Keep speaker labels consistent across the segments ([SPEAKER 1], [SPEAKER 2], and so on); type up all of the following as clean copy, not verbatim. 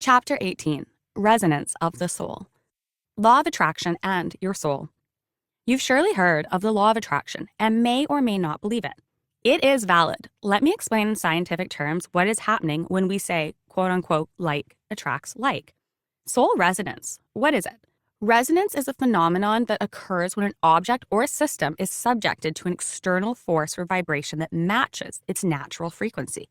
[SPEAKER 1] Chapter 18, Resonance of the Soul. Law of Attraction and Your Soul. You've surely heard of the law of attraction and may or may not believe it. It is valid. Let me explain in scientific terms what is happening when we say, quote unquote, like attracts like. Soul resonance. What is it? Resonance is a phenomenon that occurs when an object or a system is subjected to an external force or vibration that matches its natural frequency.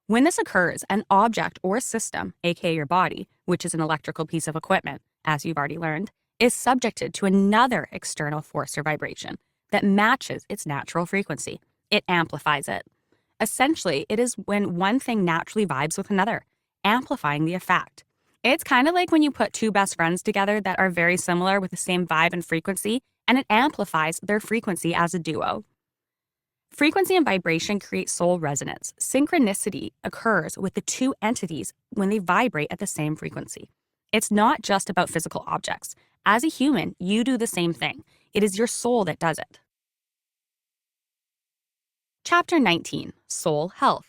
[SPEAKER 1] When this occurs, an object or system, aka your body, which is an electrical piece of equipment, as you've already learned, is subjected to another external force or vibration that matches its natural frequency. It amplifies it. Essentially, it is when one thing naturally vibes with another, amplifying the effect. It's kind of like when you put two best friends together that are very similar with the same vibe and frequency, and it amplifies their frequency as a duo. Frequency and vibration create soul resonance. Synchronicity occurs with the two entities when they vibrate at the same frequency. It's not just about physical objects. As a human, you do the same thing. It is your soul that does it. Chapter 19, Soul Health.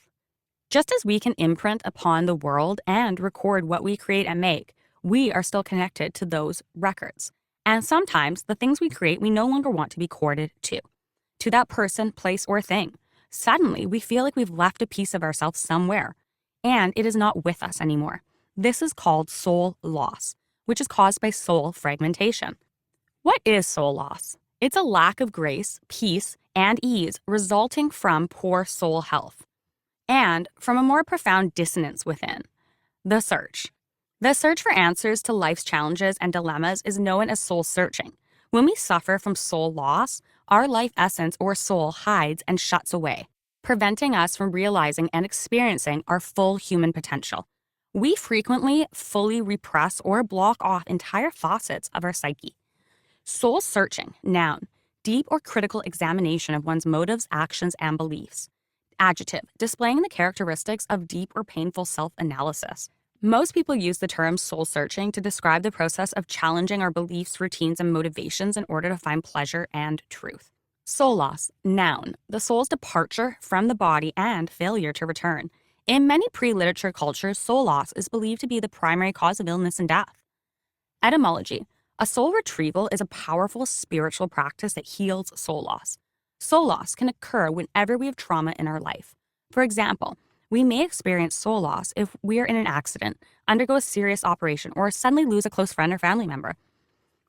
[SPEAKER 1] Just as we can imprint upon the world and record what we create and make, we are still connected to those records. And sometimes the things we create we no longer want to be corded to that person, place, or thing. Suddenly, we feel like we've left a piece of ourselves somewhere, and it is not with us anymore. This is called soul loss, which is caused by soul fragmentation. What is soul loss? It's a lack of grace, peace, and ease resulting from poor soul health, and from a more profound dissonance within. The search. The search for answers to life's challenges and dilemmas is known as soul searching. When we suffer from soul loss, our life essence or soul hides and shuts away, preventing us from realizing and experiencing our full human potential. We frequently fully repress or block off entire facets of our psyche. Soul searching, noun, deep or critical examination of one's motives, actions, and beliefs. Adjective, displaying the characteristics of deep or painful self-analysis. Most people use the term soul searching to describe the process of challenging our beliefs, routines, and motivations in order to find pleasure and truth. Soul loss, noun, the soul's departure from the body and failure to return. In many pre-literature cultures, soul loss is believed to be the primary cause of illness and death. Etymology, a soul retrieval is a powerful spiritual practice that heals soul loss. Soul loss can occur whenever we have trauma in our life. For example, we may experience soul loss if we are in an accident, undergo a serious operation, or suddenly lose a close friend or family member.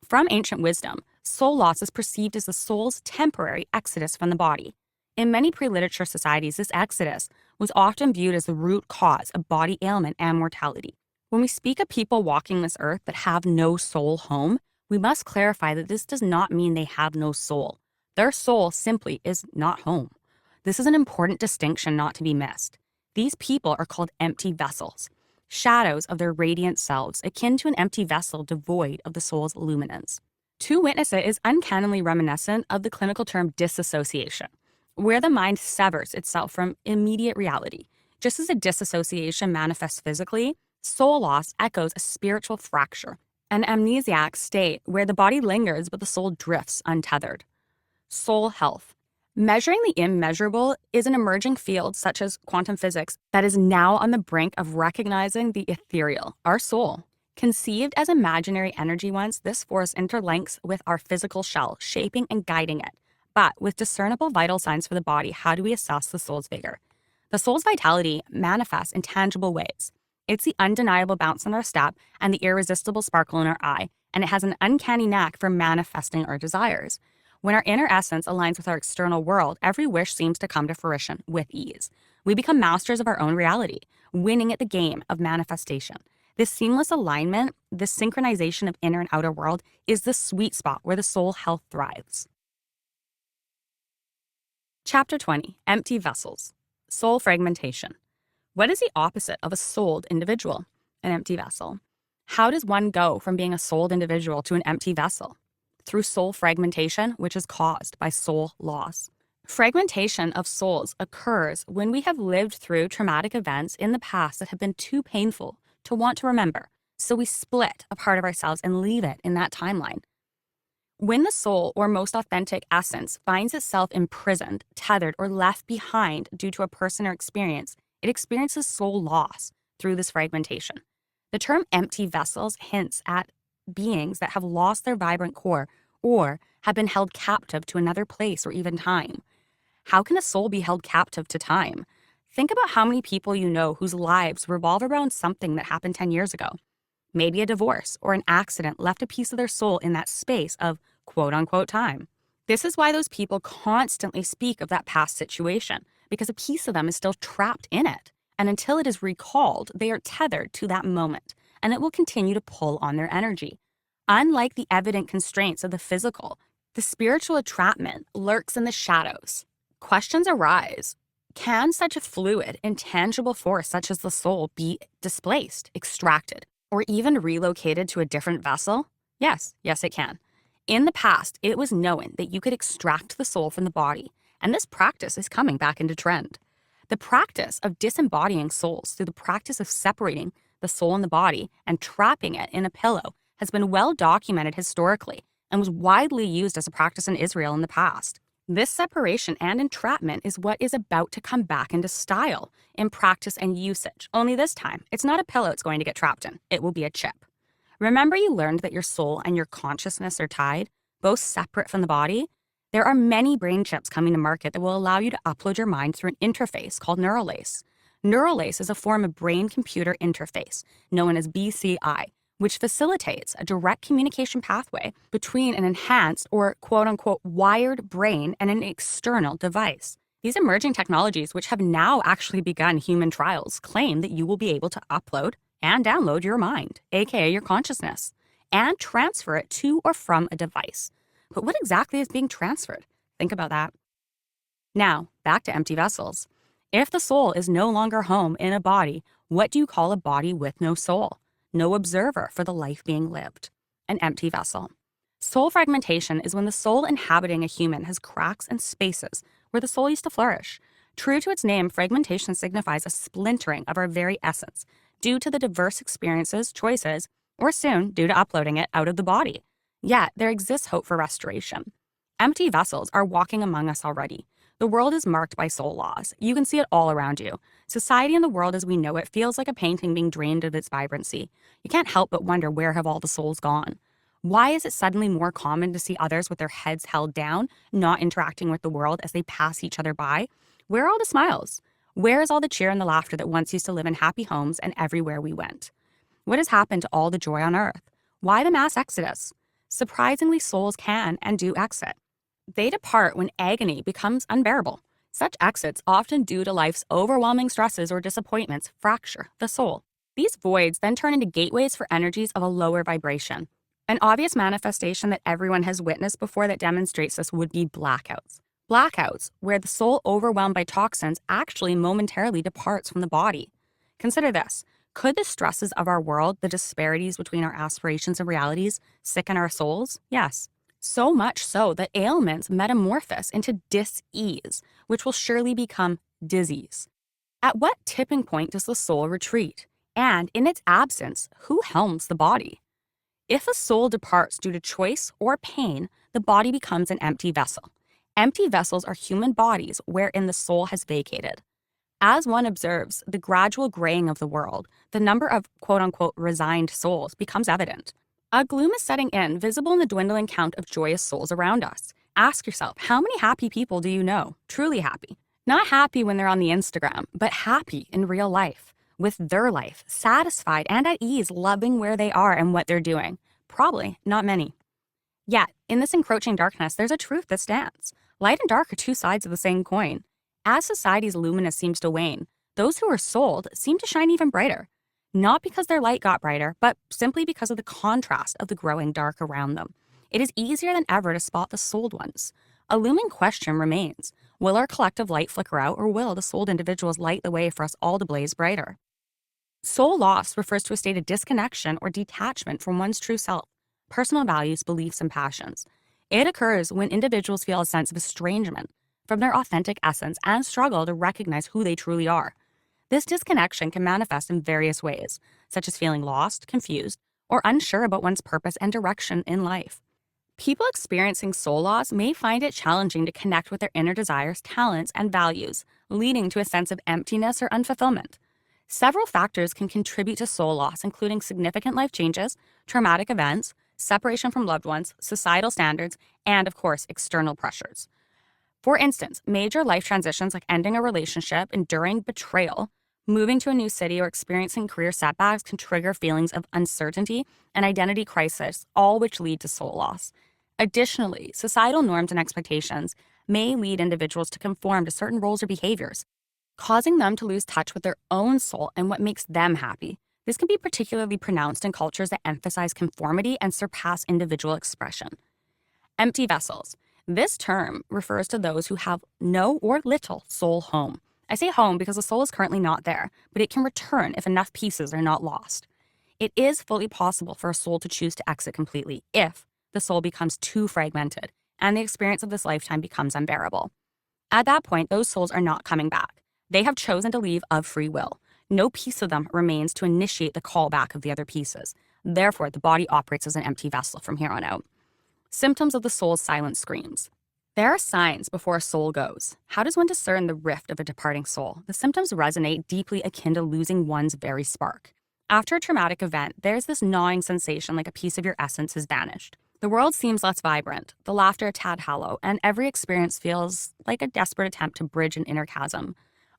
[SPEAKER 1] From ancient wisdom, soul loss is perceived as the soul's temporary exodus from the body. In many pre-literature societies, this exodus was often viewed as the root cause of body ailment and mortality. When we speak of people walking this earth that have no soul home, we must clarify that this does not mean they have no soul. Their soul simply is not home. This is an important distinction not to be missed. These people are called empty vessels, shadows of their radiant selves, akin to an empty vessel devoid of the soul's luminance. To witness it is uncannily reminiscent of the clinical term disassociation, where the mind severs itself from immediate reality. Just as a disassociation manifests physically, soul loss echoes a spiritual fracture, an amnesiac state where the body lingers but the soul drifts untethered. Soul health. Measuring the immeasurable is an emerging field such as quantum physics that is now on the brink of recognizing the ethereal, our soul. Conceived as imaginary energy once, this force interlinks with our physical shell, shaping and guiding it. But with discernible vital signs for the body, how do we assess the soul's vigor? The soul's vitality manifests in tangible ways. It's the undeniable bounce in our step and the irresistible sparkle in our eye, and it has an uncanny knack for manifesting our desires. When our inner essence aligns with our external world, every wish seems to come to fruition with ease. We become masters of our own reality, winning at the game of manifestation. This seamless alignment, this synchronization of inner and outer world, is the sweet spot where the soul health thrives. Chapter 20, Empty Vessels. Soul fragmentation. What is the opposite of a souled individual? An empty vessel. How does one go from being a souled individual to an empty vessel? Through soul fragmentation, which is caused by soul loss. Fragmentation of souls occurs when we have lived through traumatic events in the past that have been too painful to want to remember, so we split a part of ourselves and leave it in that timeline. When the soul, or most authentic essence, finds itself imprisoned, tethered, or left behind due to a person or experience, it experiences soul loss through this fragmentation. The term empty vessels hints at beings that have lost their vibrant core or have been held captive to another place or even time. How can a soul be held captive to time? Think about how many people you know whose lives revolve around something that happened 10 years ago. Maybe a divorce or an accident left a piece of their soul in that space of quote unquote time. This is why those people constantly speak of that past situation, because a piece of them is still trapped in it. And until it is recalled, they are tethered to that moment, and it will continue to pull on their energy. Unlike the evident constraints of the physical, the spiritual entrapment lurks in the shadows. Questions arise. Can such a fluid, intangible force such as the soul be displaced, extracted, or even relocated to a different vessel? Yes, it can. In the past, it was known that you could extract the soul from the body, and this practice is coming back into trend. The practice of disembodying souls through the practice of separating the soul and the body and trapping it in a pillow has been well documented historically and was widely used as a practice in Israel in the past. This separation and entrapment is what is about to come back into style in practice and usage, only this time, it's not a pillow it's going to get trapped in, it will be a chip. Remember you learned that your soul and your consciousness are tied, both separate from the body? There are many brain chips coming to market that will allow you to upload your mind through an interface called Neuralace. Neuralace is a form of brain-computer interface, known as BCI, which facilitates a direct communication pathway between an enhanced or quote-unquote wired brain and an external device. These emerging technologies, which have now actually begun human trials, claim that you will be able to upload and download your mind, aka your consciousness, and transfer it to or from a device. But what exactly is being transferred? Think about that. Now, back to empty vessels. If the soul is no longer home in a body, what do you call a body with no soul? No observer for the life being lived. An empty vessel. Soul fragmentation is when the soul inhabiting a human has cracks and spaces where the soul used to flourish. True to its name, fragmentation signifies a splintering of our very essence due to the diverse experiences, choices, or soon due to uploading it out of the body. Yet, there exists hope for restoration. Empty vessels are walking among us already. The world is marked by soul loss. You can see it all around you. Society and the world as we know it feels like a painting being drained of its vibrancy. You can't help but wonder, where have all the souls gone? Why is it suddenly more common to see others with their heads held down, not interacting with the world as they pass each other by? Where are all the smiles? Where is all the cheer and the laughter that once used to live in happy homes and everywhere we went? What has happened to all the joy on earth? Why the mass exodus? Surprisingly, souls can and do exit. They depart when agony becomes unbearable. Such exits, often due to life's overwhelming stresses or disappointments, fracture the soul. These voids then turn into gateways for energies of a lower vibration. An obvious manifestation that everyone has witnessed before that demonstrates this would be blackouts. Blackouts, where the soul overwhelmed by toxins actually momentarily departs from the body. Consider this. Could the stresses of our world, the disparities between our aspirations and realities, sicken our souls? Yes. So much so that ailments metamorphose into dis-ease, which will surely become disease. At what tipping point does the soul retreat? And in its absence, who helms the body? If a soul departs due to choice or pain, the body becomes an empty vessel. Empty vessels are human bodies wherein the soul has vacated. As one observes the gradual graying of the world, the number of quote-unquote resigned souls becomes evident. A gloom is setting in, visible in the dwindling count of joyous souls around us. Ask yourself, how many happy people do you know? Truly happy. Not happy when they're on the Instagram, but happy in real life, with their life, satisfied and at ease, loving where they are and what they're doing. Probably not many. Yet, in this encroaching darkness, there's a truth that stands. Light and dark are two sides of the same coin. As society's luminous seems to wane, those who are souled seem to shine even brighter. Not because their light got brighter, but simply because of the contrast of the growing dark around them. It is easier than ever to spot the souled ones. A looming question remains. Will our collective light flicker out, or will the souled individuals light the way for us all to blaze brighter? Soul loss refers to a state of disconnection or detachment from one's true self, personal values, beliefs, and passions. It occurs when individuals feel a sense of estrangement from their authentic essence and struggle to recognize who they truly are. This disconnection can manifest in various ways, such as feeling lost, confused, or unsure about one's purpose and direction in life. People experiencing soul loss may find it challenging to connect with their inner desires, talents, and values, leading to a sense of emptiness or unfulfillment. Several factors can contribute to soul loss, including significant life changes, traumatic events, separation from loved ones, societal standards, and, of course, external pressures. For instance, major life transitions like ending a relationship, enduring betrayal, moving to a new city, or experiencing career setbacks can trigger feelings of uncertainty and identity crisis, all which lead to soul loss. Additionally, societal norms and expectations may lead individuals to conform to certain roles or behaviors, causing them to lose touch with their own soul and what makes them happy. This can be particularly pronounced in cultures that emphasize conformity and surpass individual expression. Empty vessels. This term refers to those who have no or little soul home. I say home because the soul is currently not there, but it can return if enough pieces are not lost. It is fully possible for a soul to choose to exit completely if the soul becomes too fragmented and the experience of this lifetime becomes unbearable. At that point, those souls are not coming back. They have chosen to leave of free will. No piece of them remains to initiate the callback of the other pieces. Therefore, the body operates as an empty vessel from here on out. Symptoms of the soul's silent screams. There are signs before a soul goes. How does one discern the rift of a departing soul? The symptoms resonate deeply akin to losing one's very spark. After a traumatic event, there's this gnawing sensation like a piece of your essence has vanished. The world seems less vibrant, the laughter a tad hollow, and every experience feels like a desperate attempt to bridge an inner chasm.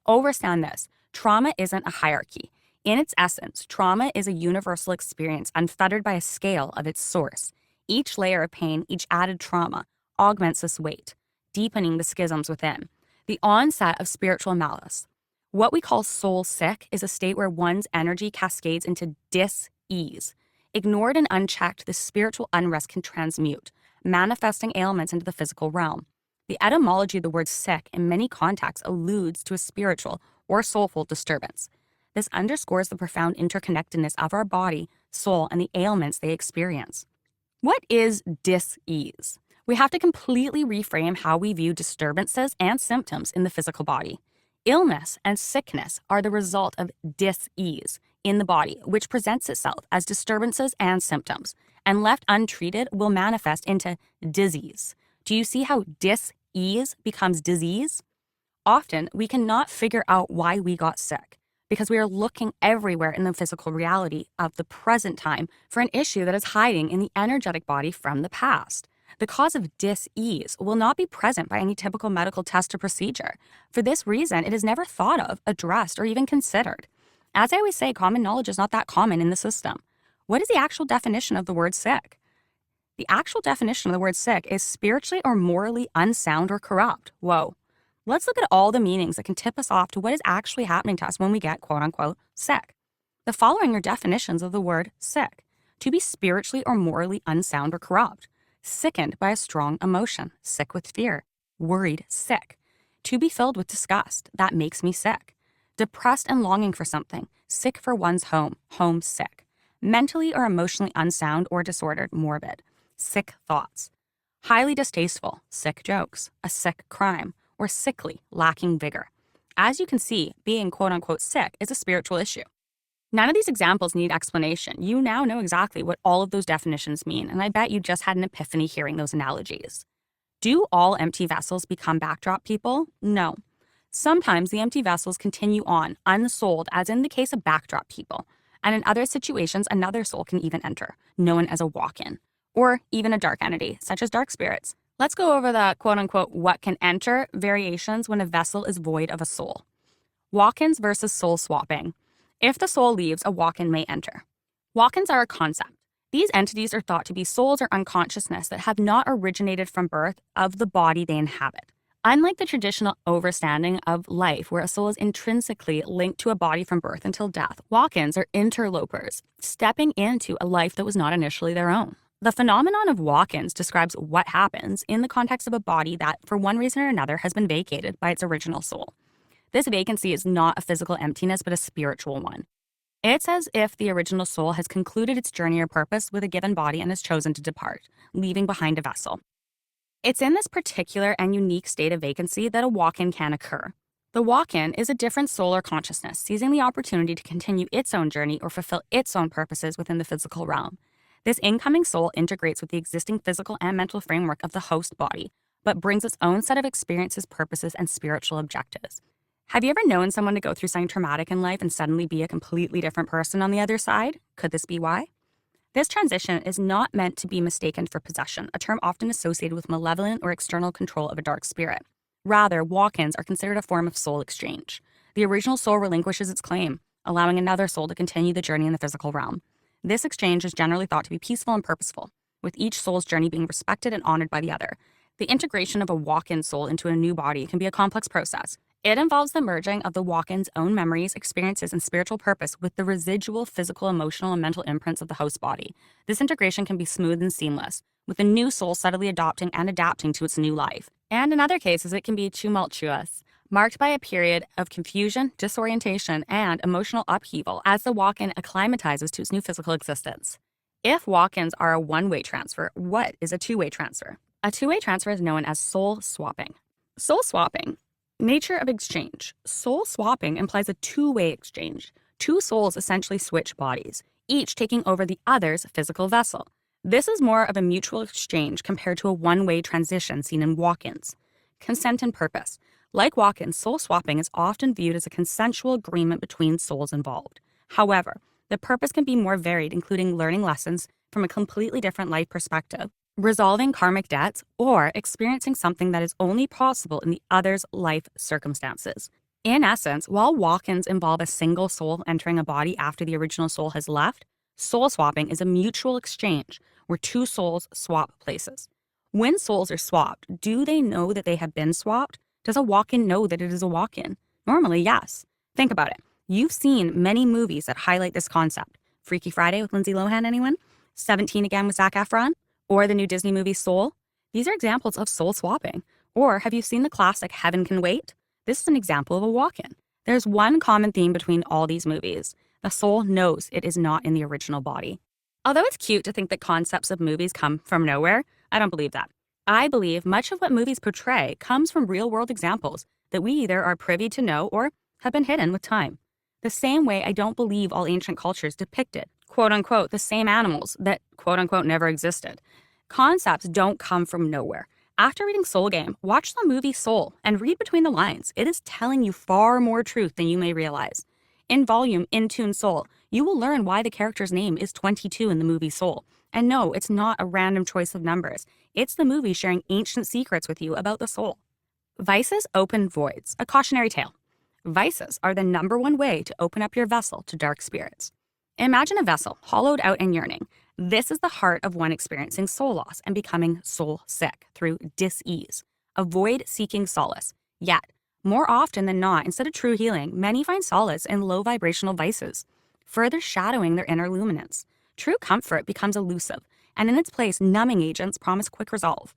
[SPEAKER 1] Overstand this. Trauma isn't a hierarchy. In its essence, trauma is a universal experience unfettered by a scale of its source. Each layer of pain, each added trauma, augments this weight, deepening the schisms within. The onset of spiritual malice. What we call soul sick is a state where one's energy cascades into dis-ease. Ignored and unchecked, this spiritual unrest can transmute, manifesting ailments into the physical realm. The etymology of the word sick in many contexts alludes to a spiritual or soulful disturbance. This underscores the profound interconnectedness of our body, soul, and the ailments they experience. What is dis-ease? We have to completely reframe how we view disturbances and symptoms in the physical body. Illness and sickness are the result of dis-ease in the body, which presents itself as disturbances and symptoms, and left untreated will manifest into disease. Do you see how dis-ease becomes disease? Often, we cannot figure out why we got sick because we are looking everywhere in the physical reality of the present time for an issue that is hiding in the energetic body from the past. The cause of dis-ease will not be present by any typical medical test or procedure. For this reason, it is never thought of, addressed, or even considered. As I always say, common knowledge is not that common in the system. What is the actual definition of the word sick? The actual definition of the word sick is spiritually or morally unsound or corrupt. Whoa. Let's look at all the meanings that can tip us off to what is actually happening to us when we get quote-unquote sick. The following are definitions of the word sick. To be spiritually or morally unsound or corrupt. Sickened by a strong emotion, sick with fear. Worried, sick. To be filled with disgust, that makes me sick. Depressed and longing for something, sick for one's home, homesick. Mentally or emotionally unsound or disordered, morbid. Sick thoughts. Highly distasteful, sick jokes. A sick crime. Or sickly, lacking vigor. As you can see, being quote-unquote sick is a spiritual issue. None of these examples need explanation. You now know exactly what all of those definitions mean, and I bet you just had an epiphany hearing those analogies. Do all empty vessels become backdrop people? No. Sometimes the empty vessels continue on, unsouled, as in the case of backdrop people, and in other situations, another soul can even enter, known as a walk-in, or even a dark entity, such as dark spirits. Let's go over the quote-unquote what can enter variations when a vessel is void of a soul. Walk-ins versus soul swapping. If the soul leaves, a walk-in may enter. Walk-ins are a concept. These entities are thought to be souls or unconsciousness that have not originated from birth of the body they inhabit. Unlike the traditional overstanding of life, where a soul is intrinsically linked to a body from birth until death, walk-ins are interlopers, stepping into a life that was not initially their own. The phenomenon of walk-ins describes what happens in the context of a body that, for one reason or another, has been vacated by its original soul. This vacancy is not a physical emptiness, but a spiritual one. It's as if the original soul has concluded its journey or purpose with a given body and has chosen to depart, leaving behind a vessel. It's in this particular and unique state of vacancy that a walk-in can occur. The walk-in is a different soul or consciousness, seizing the opportunity to continue its own journey or fulfill its own purposes within the physical realm. This incoming soul integrates with the existing physical and mental framework of the host body, but brings its own set of experiences, purposes, and spiritual objectives. Have you ever known someone to go through something traumatic in life and suddenly be a completely different person on the other side? Could this be why? This transition is not meant to be mistaken for possession, a term often associated with malevolent or external control of a dark spirit. Rather, walk-ins are considered a form of soul exchange. The original soul relinquishes its claim, allowing another soul to continue the journey in the physical realm. This exchange is generally thought to be peaceful and purposeful, with each soul's journey being respected and honored by the other. The integration of a walk-in soul into a new body can be a complex process. It involves the merging of the walk-in's own memories, experiences, and spiritual purpose with the residual physical, emotional, and mental imprints of the host body. This integration can be smooth and seamless, with the new soul subtly adopting and adapting to its new life. And in other cases, it can be tumultuous, marked by a period of confusion, disorientation, and emotional upheaval as the walk-in acclimatizes to its new physical existence. If walk-ins are a one-way transfer, what is a two-way transfer? A two-way transfer is known as soul swapping. Soul swapping. Nature of exchange. Soul swapping implies a two-way exchange. Two souls essentially switch bodies, each taking over the other's physical vessel. This is more of a mutual exchange compared to a one-way transition seen in walk-ins. Consent and purpose. Like walk-ins, soul swapping is often viewed as a consensual agreement between souls involved. However, the purpose can be more varied, including learning lessons from a completely different life perspective, resolving karmic debts, or experiencing something that is only possible in the other's life circumstances. In essence, while walk-ins involve a single soul entering a body after the original soul has left, soul swapping is a mutual exchange where two souls swap places. When souls are swapped, do they know that they have been swapped? Does a walk-in know that it is a walk-in? Normally, yes. Think about it. You've seen many movies that highlight this concept. Freaky Friday with Lindsay Lohan, anyone? 17 Again with Zac Efron? Or the new Disney movie Soul? These are examples of soul swapping. Or have you seen the classic Heaven Can Wait? This is an example of a walk-in. There's one common theme between all these movies. The soul knows it is not in the original body. Although it's cute to think that concepts of movies come from nowhere, I don't believe that. I believe much of what movies portray comes from real-world examples that we either are privy to know or have been hidden with time. The same way I don't believe all ancient cultures depicted, quote-unquote, the same animals that, quote-unquote, never existed. Concepts don't come from nowhere. After reading Soul Game, watch the movie Soul and read between the lines. It is telling you far more truth than you may realize. In volume In Tune Soul, you will learn why the character's name is 22 in the movie Soul. And no, it's not a random choice of numbers. It's the movie sharing ancient secrets with you about the soul. Vices open voids, a cautionary tale. Vices are the number one way to open up your vessel to dark spirits. Imagine a vessel hollowed out and yearning. This is the heart of one experiencing soul loss and becoming soul sick through dis-ease, a void seeking solace. Yet, more often than not, instead of true healing, many find solace in low vibrational vices, further shadowing their inner luminance. True comfort becomes elusive, and in its place, numbing agents promise quick resolve.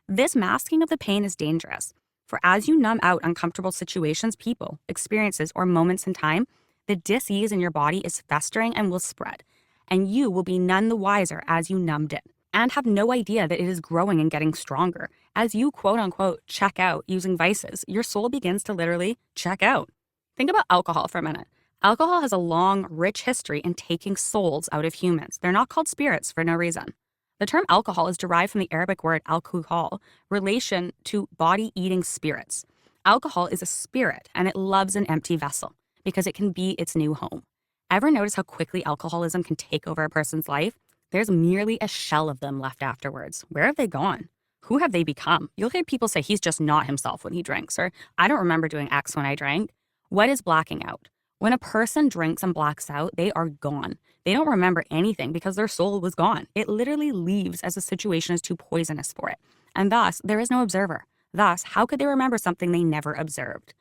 [SPEAKER 1] This masking of the pain is dangerous, for as you numb out uncomfortable situations, people, experiences, or moments in time, the dis-ease in your body is festering and will spread, and you will be none the wiser as you numbed it, and have no idea that it is growing and getting stronger. As you quote-unquote check out using vices, your soul begins to literally check out. Think about alcohol for a minute. Alcohol has a long, rich history in taking souls out of humans. They're not called spirits for no reason. The term alcohol is derived from the Arabic word alcohol, relation to body-eating spirits. Alcohol is a spirit, and it loves an empty vessel because it can be its new home. Ever notice how quickly alcoholism can take over a person's life? There's merely a shell of them left afterwards. Where have they gone? Who have they become? You'll hear people say he's just not himself when he drinks, or I don't remember doing X when I drank. What is blacking out? When a person drinks and blacks out, they are gone. They don't remember anything because their soul was gone. It literally leaves as the situation is too poisonous for it. And thus, there is no observer. Thus, how could they remember something they never observed?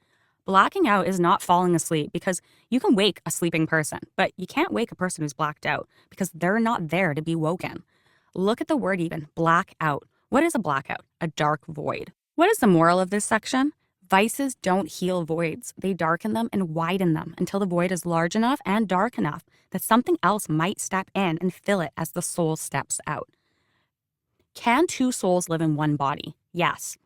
[SPEAKER 1] Blacking out is not falling asleep, because you can wake a sleeping person, but you can't wake a person who's blacked out because they're not there to be woken. Look at the word even, black out. What is a blackout? A dark void. What is the moral of this section? Vices don't heal voids. They darken them and widen them until the void is large enough and dark enough that something else might step in and fill it as the soul steps out. Can two souls live in one body? Yes.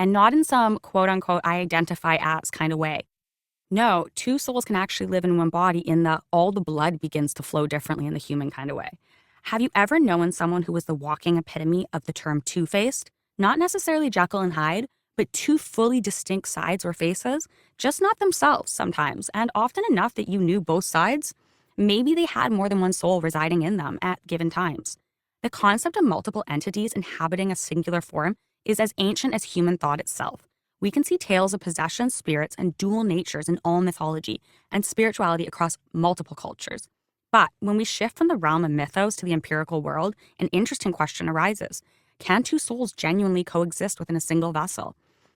[SPEAKER 1] And not in some quote-unquote I identify as kind of way. No, two souls can actually live in one body in the all the blood begins to flow differently in the human kind of way. Have you ever known someone who was the walking epitome of the term two-faced? Not necessarily Jekyll and Hyde, but two fully distinct sides or faces, just not themselves sometimes, and often enough that you knew both sides. Maybe they had more than one soul residing in them at given times. The concept of multiple entities inhabiting a singular form is as ancient as human thought itself. We can see tales of possession, spirits, and dual natures in all mythology and spirituality across multiple cultures. But when we shift from the realm of mythos to the empirical world, an interesting question arises. Can two souls genuinely coexist within a single vessel?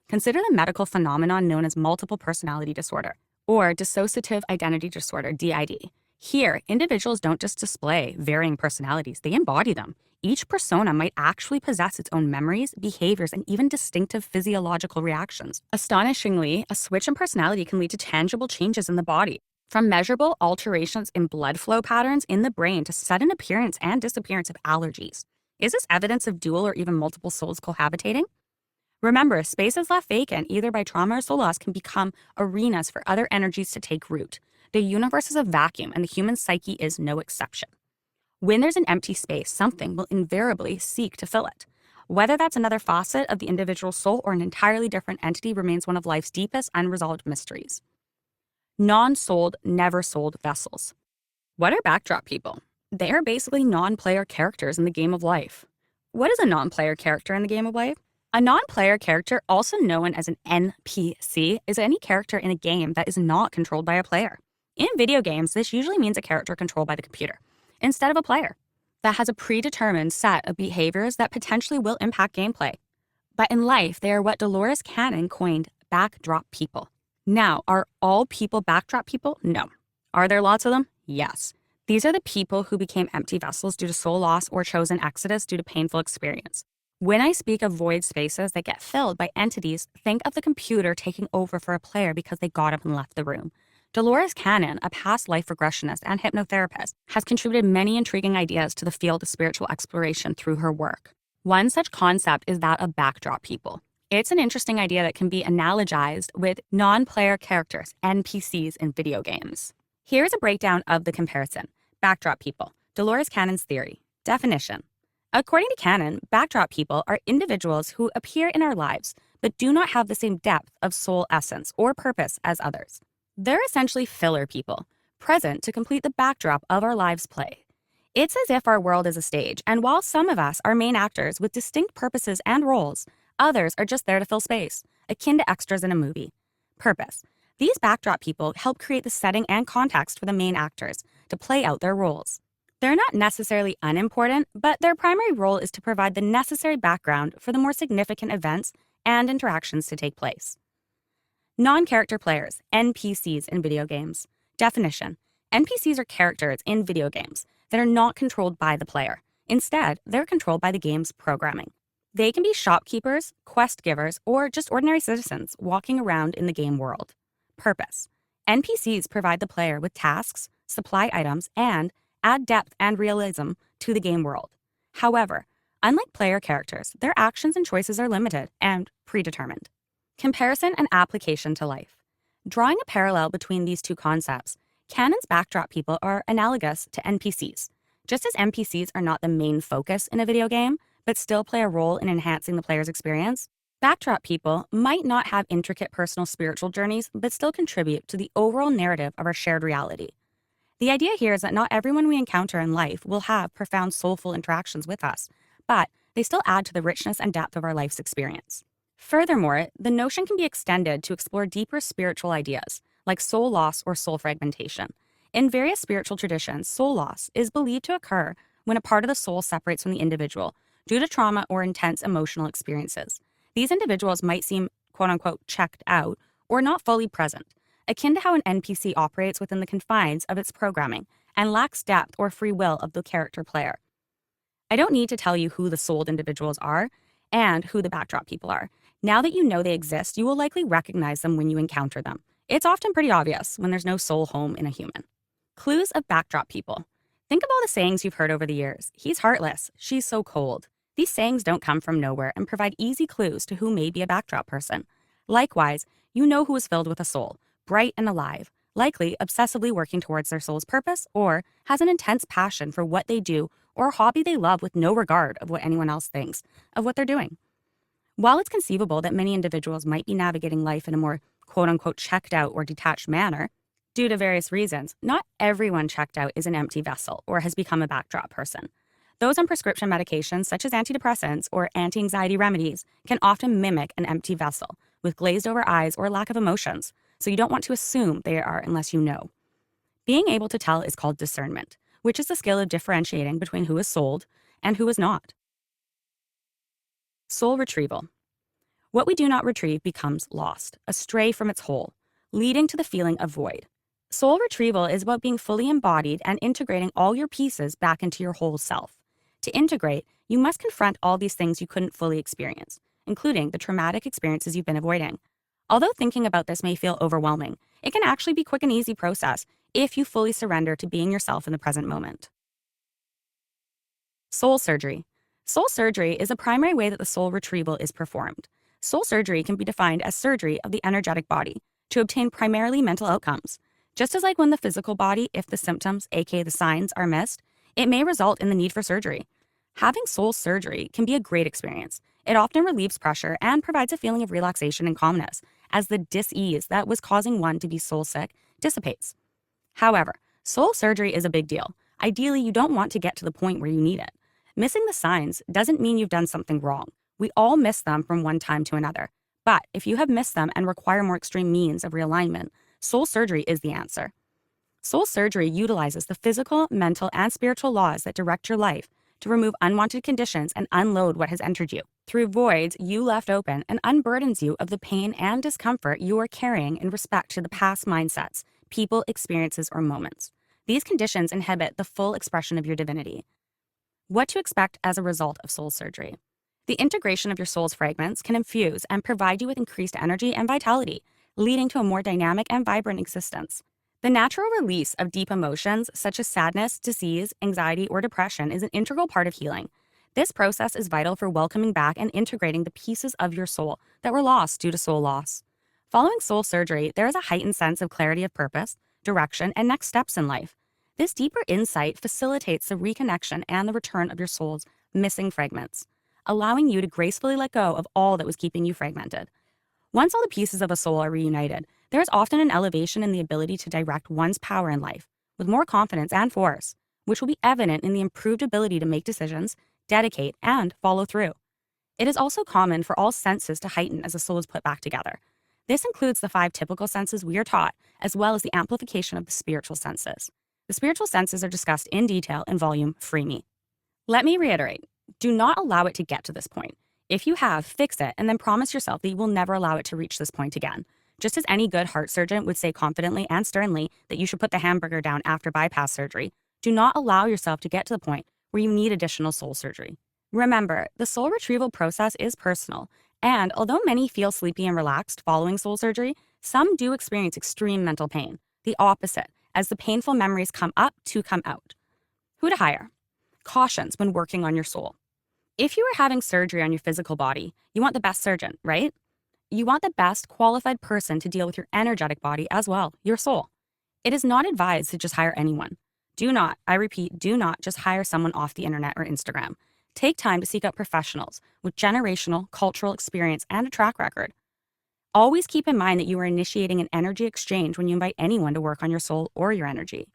[SPEAKER 1] Consider the medical phenomenon known as multiple personality disorder, or dissociative identity disorder, DID. Here, individuals don't just display varying personalities, they embody them. Each persona might actually possess its own memories, behaviors, and even distinctive physiological reactions. Astonishingly, a switch in personality can lead to tangible changes in the body, from measurable alterations in blood flow patterns in the brain to sudden appearance and disappearance of allergies. Is this evidence of dual or even multiple souls cohabitating? Remember, spaces left vacant either by trauma or soul loss can become arenas for other energies to take root. The universe is a vacuum, and the human psyche is no exception. When there's an empty space, something will invariably seek to fill it. Whether that's another facet of the individual soul or an entirely different entity remains one of life's deepest unresolved mysteries. Non-souled, never-souled vessels. What are backdrop people? They are basically non-player characters in the game of life. What is a non-player character in the game of life? A non-player character, also known as an NPC, is any character in a game that is not controlled by a player. In video games, this usually means a character controlled by the computer, instead of a player, that has a predetermined set of behaviors that potentially will impact gameplay. But in life, they are what Dolores Cannon coined backdrop people. Now, are all people backdrop people? No. Are there lots of them? Yes. These are the people who became empty vessels due to soul loss or chosen exodus due to painful experience. When I speak of void spaces that get filled by entities, think of the computer taking over for a player because they got up and left the room. Dolores Cannon, a past life regressionist and hypnotherapist, has contributed many intriguing ideas to the field of spiritual exploration through her work. One such concept is that of backdrop people. It's an interesting idea that can be analogized with non-player characters, NPCs, in video games. Here's a breakdown of the comparison. Backdrop people. Dolores Cannon's theory. Definition. According to Cannon, backdrop people are individuals who appear in our lives but do not have the same depth of soul essence or purpose as others. They're essentially filler people, present to complete the backdrop of our lives' play. It's as if our world is a stage, and while some of us are main actors with distinct purposes and roles, others are just there to fill space, akin to extras in a movie. Purpose. These backdrop people help create the setting and context for the main actors to play out their roles. They're not necessarily unimportant, but their primary role is to provide the necessary background for the more significant events and interactions to take place. Non-character players, NPCs in video games. Definition. NPCs are characters in video games that are not controlled by the player. Instead, they're controlled by the game's programming. They can be shopkeepers, quest givers, or just ordinary citizens walking around in the game world. Purpose. NPCs provide the player with tasks, supply items, and add depth and realism to the game world. However, unlike player characters, their actions and choices are limited and predetermined. Comparison and application to life. Drawing a parallel between these two concepts, Cannon's backdrop people are analogous to NPCs. Just as NPCs are not the main focus in a video game, but still play a role in enhancing the player's experience, backdrop people might not have intricate personal spiritual journeys, but still contribute to the overall narrative of our shared reality. The idea here is that not everyone we encounter in life will have profound soulful interactions with us, but they still add to the richness and depth of our life's experience. Furthermore, the notion can be extended to explore deeper spiritual ideas, like soul loss or soul fragmentation. In various spiritual traditions, soul loss is believed to occur when a part of the soul separates from the individual due to trauma or intense emotional experiences. These individuals might seem quote-unquote checked out or not fully present, akin to how an NPC operates within the confines of its programming and lacks depth or free will of the character player. I don't need to tell you who the souled individuals are and who the backdrop people are. Now that you know they exist, you will likely recognize them when you encounter them. It's often pretty obvious when there's no soul home in a human. Clues of backdrop people. Think of all the sayings you've heard over the years. He's heartless. She's so cold. These sayings don't come from nowhere and provide easy clues to who may be a backdrop person. Likewise, you know who is filled with a soul, bright and alive, likely obsessively working towards their soul's purpose, or has an intense passion for what they do or a hobby they love with no regard of what anyone else thinks of what they're doing. While it's conceivable that many individuals might be navigating life in a more quote unquote checked out or detached manner, due to various reasons, not everyone checked out is an empty vessel or has become a backdrop person. Those on prescription medications such as antidepressants or anti-anxiety remedies can often mimic an empty vessel with glazed over eyes or lack of emotions, so you don't want to assume they are unless you know. Being able to tell is called discernment, which is the skill of differentiating between who is souled and who is not. Soul retrieval. What we do not retrieve becomes lost, astray from its whole, leading to the feeling of void. Soul retrieval is about being fully embodied and integrating all your pieces back into your whole self. To integrate, you must confront all these things you couldn't fully experience, including the traumatic experiences you've been avoiding. Although thinking about this may feel overwhelming, it can actually be a quick and easy process if you fully surrender to being yourself in the present moment. Soul surgery. Soul surgery is a primary way that the soul retrieval is performed. Soul surgery can be defined as surgery of the energetic body to obtain primarily mental outcomes. Just as like when the physical body, if the symptoms, aka the signs, are missed, it may result in the need for surgery. Having soul surgery can be a great experience. It often relieves pressure and provides a feeling of relaxation and calmness as the dis-ease that was causing one to be soul sick dissipates. However, soul surgery is a big deal. Ideally, you don't want to get to the point where you need it. Missing the signs doesn't mean you've done something wrong. We all miss them from one time to another. But if you have missed them and require more extreme means of realignment, soul surgery is the answer. Soul surgery utilizes the physical, mental, and spiritual laws that direct your life to remove unwanted conditions and unload what has entered you. Through voids you left open and unburdens you of the pain and discomfort you are carrying in respect to the past mindsets, people, experiences, or moments. These conditions inhibit the full expression of your divinity. What to expect as a result of soul surgery. The integration of your soul's fragments can infuse and provide you with increased energy and vitality, leading to a more dynamic and vibrant existence. The natural release of deep emotions such as sadness, disease, anxiety, or depression is an integral part of healing. This process is vital for welcoming back and integrating the pieces of your soul that were lost due to soul loss. Following soul surgery, there is a heightened sense of clarity of purpose, direction, and next steps in life. This deeper insight facilitates the reconnection and the return of your soul's missing fragments, allowing you to gracefully let go of all that was keeping you fragmented. Once all the pieces of a soul are reunited, there is often an elevation in the ability to direct one's power in life with more confidence and force, which will be evident in the improved ability to make decisions, dedicate, and follow through. It is also common for all senses to heighten as a soul is put back together. This includes the 5 typical senses we are taught, as well as the amplification of the spiritual senses. The spiritual senses are discussed in detail in volume Free Me. Let me reiterate, do not allow it to get to this point. If you have, fix it and then promise yourself that you will never allow it to reach this point again. Just as any good heart surgeon would say confidently and sternly that you should put the hamburger down after bypass surgery, do not allow yourself to get to the point where you need additional soul surgery. Remember, the soul retrieval process is personal, and although many feel sleepy and relaxed following soul surgery, some do experience extreme mental pain, the opposite, as the painful memories come up to come out. Who to hire? Cautions when working on your soul. If you are having surgery on your physical body, you want the best surgeon, right? You want the best qualified person to deal with your energetic body as well, your soul. It is not advised to just hire anyone. Do not, I repeat, do not just hire someone off the internet or Instagram. Take time to seek out professionals with generational, cultural experience and a track record. Always keep in mind that you are initiating an energy exchange when you invite anyone to work on your soul or your energy.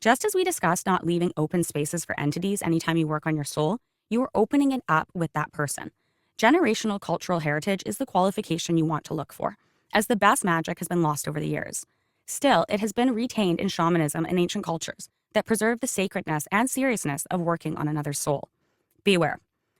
[SPEAKER 1] Just as we discussed not leaving open spaces for entities anytime you work on your soul, you are opening it up with that person. Generational cultural heritage is the qualification you want to look for, as the best magic has been lost over the years. Still, it has been retained in shamanism and ancient cultures that preserve the sacredness and seriousness of working on another's soul. Beware,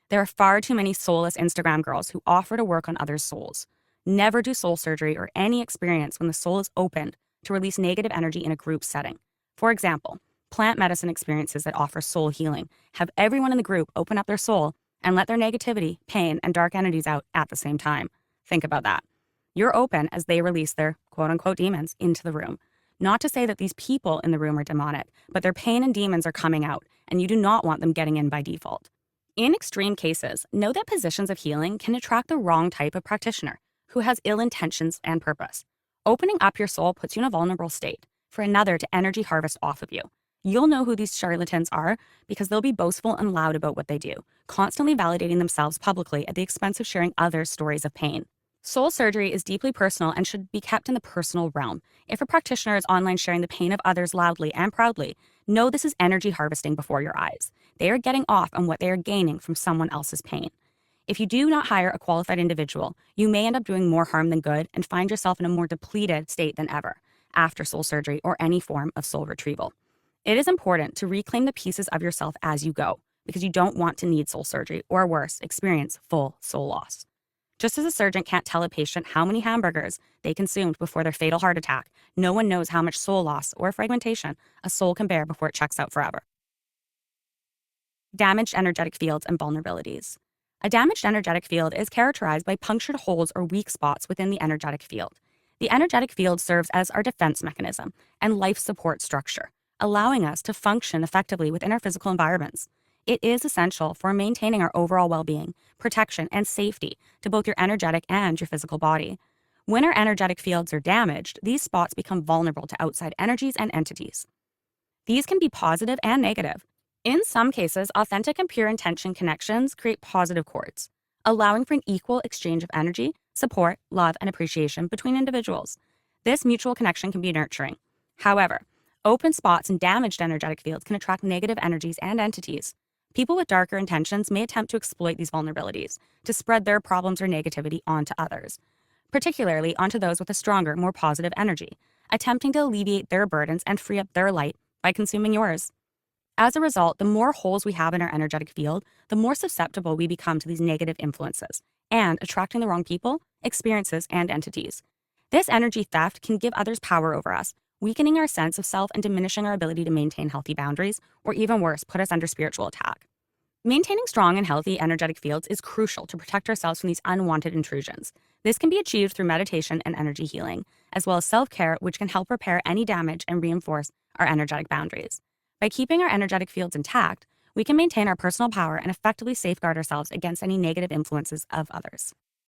[SPEAKER 1] there are far too many soulless Instagram girls who offer to work on others' souls. Never do soul surgery or any experience when the soul is opened to release negative energy in a group setting. For example, plant medicine experiences that offer soul healing have everyone in the group open up their soul and let their negativity, pain, and dark entities out at the same time. Think about that. You're open as they release their quote-unquote demons into the room. Not to say that these people in the room are demonic, but their pain and demons are coming out, and you do not want them getting in by default. In extreme cases, know that positions of healing can attract the wrong type of practitioner who has ill intentions and purpose. Opening up your soul puts you in a vulnerable state for another to energy harvest off of you. You'll know who these charlatans are because they'll be boastful and loud about what they do, constantly validating themselves publicly at the expense of sharing others' stories of pain. Soul surgery is deeply personal and should be kept in the personal realm. If a practitioner is online sharing the pain of others loudly and proudly, know this is energy harvesting before your eyes. They are getting off on what they are gaining from someone else's pain. If you do not hire a qualified individual, you may end up doing more harm than good and find yourself in a more depleted state than ever after soul surgery or any form of soul retrieval. It is important to reclaim the pieces of yourself as you go because you don't want to need soul surgery or worse, experience full soul loss. Just as a surgeon can't tell a patient how many hamburgers they consumed before their fatal heart attack, no one knows how much soul loss or fragmentation a soul can bear before it checks out forever. Damaged energetic fields and vulnerabilities. A damaged energetic field is characterized by punctured holes or weak spots within the energetic field. The energetic field serves as our defense mechanism and life support structure, allowing us to function effectively within our physical environments. It is essential for maintaining our overall well-being, protection, and safety to both your energetic and your physical body. When our energetic fields are damaged, these spots become vulnerable to outside energies and entities. These can be positive and negative. In some cases, authentic and pure intention connections create positive cords, allowing for an equal exchange of energy, support, love, and appreciation between individuals. This mutual connection can be nurturing. However, open spots and damaged energetic fields can attract negative energies and entities. People with darker intentions may attempt to exploit these vulnerabilities to spread their problems or negativity onto others, particularly onto those with a stronger, more positive energy, attempting to alleviate their burdens and free up their light by consuming yours. As a result, the more holes we have in our energetic field, the more susceptible we become to these negative influences and attracting the wrong people, experiences, and entities. This energy theft can give others power over us, weakening our sense of self and diminishing our ability to maintain healthy boundaries, or even worse, put us under spiritual attack. Maintaining strong and healthy energetic fields is crucial to protect ourselves from these unwanted intrusions. This can be achieved through meditation and energy healing, as well as self-care, which can help repair any damage and reinforce our energetic boundaries. By keeping our energetic fields intact, we can maintain our personal power and effectively safeguard ourselves against any negative influences of others.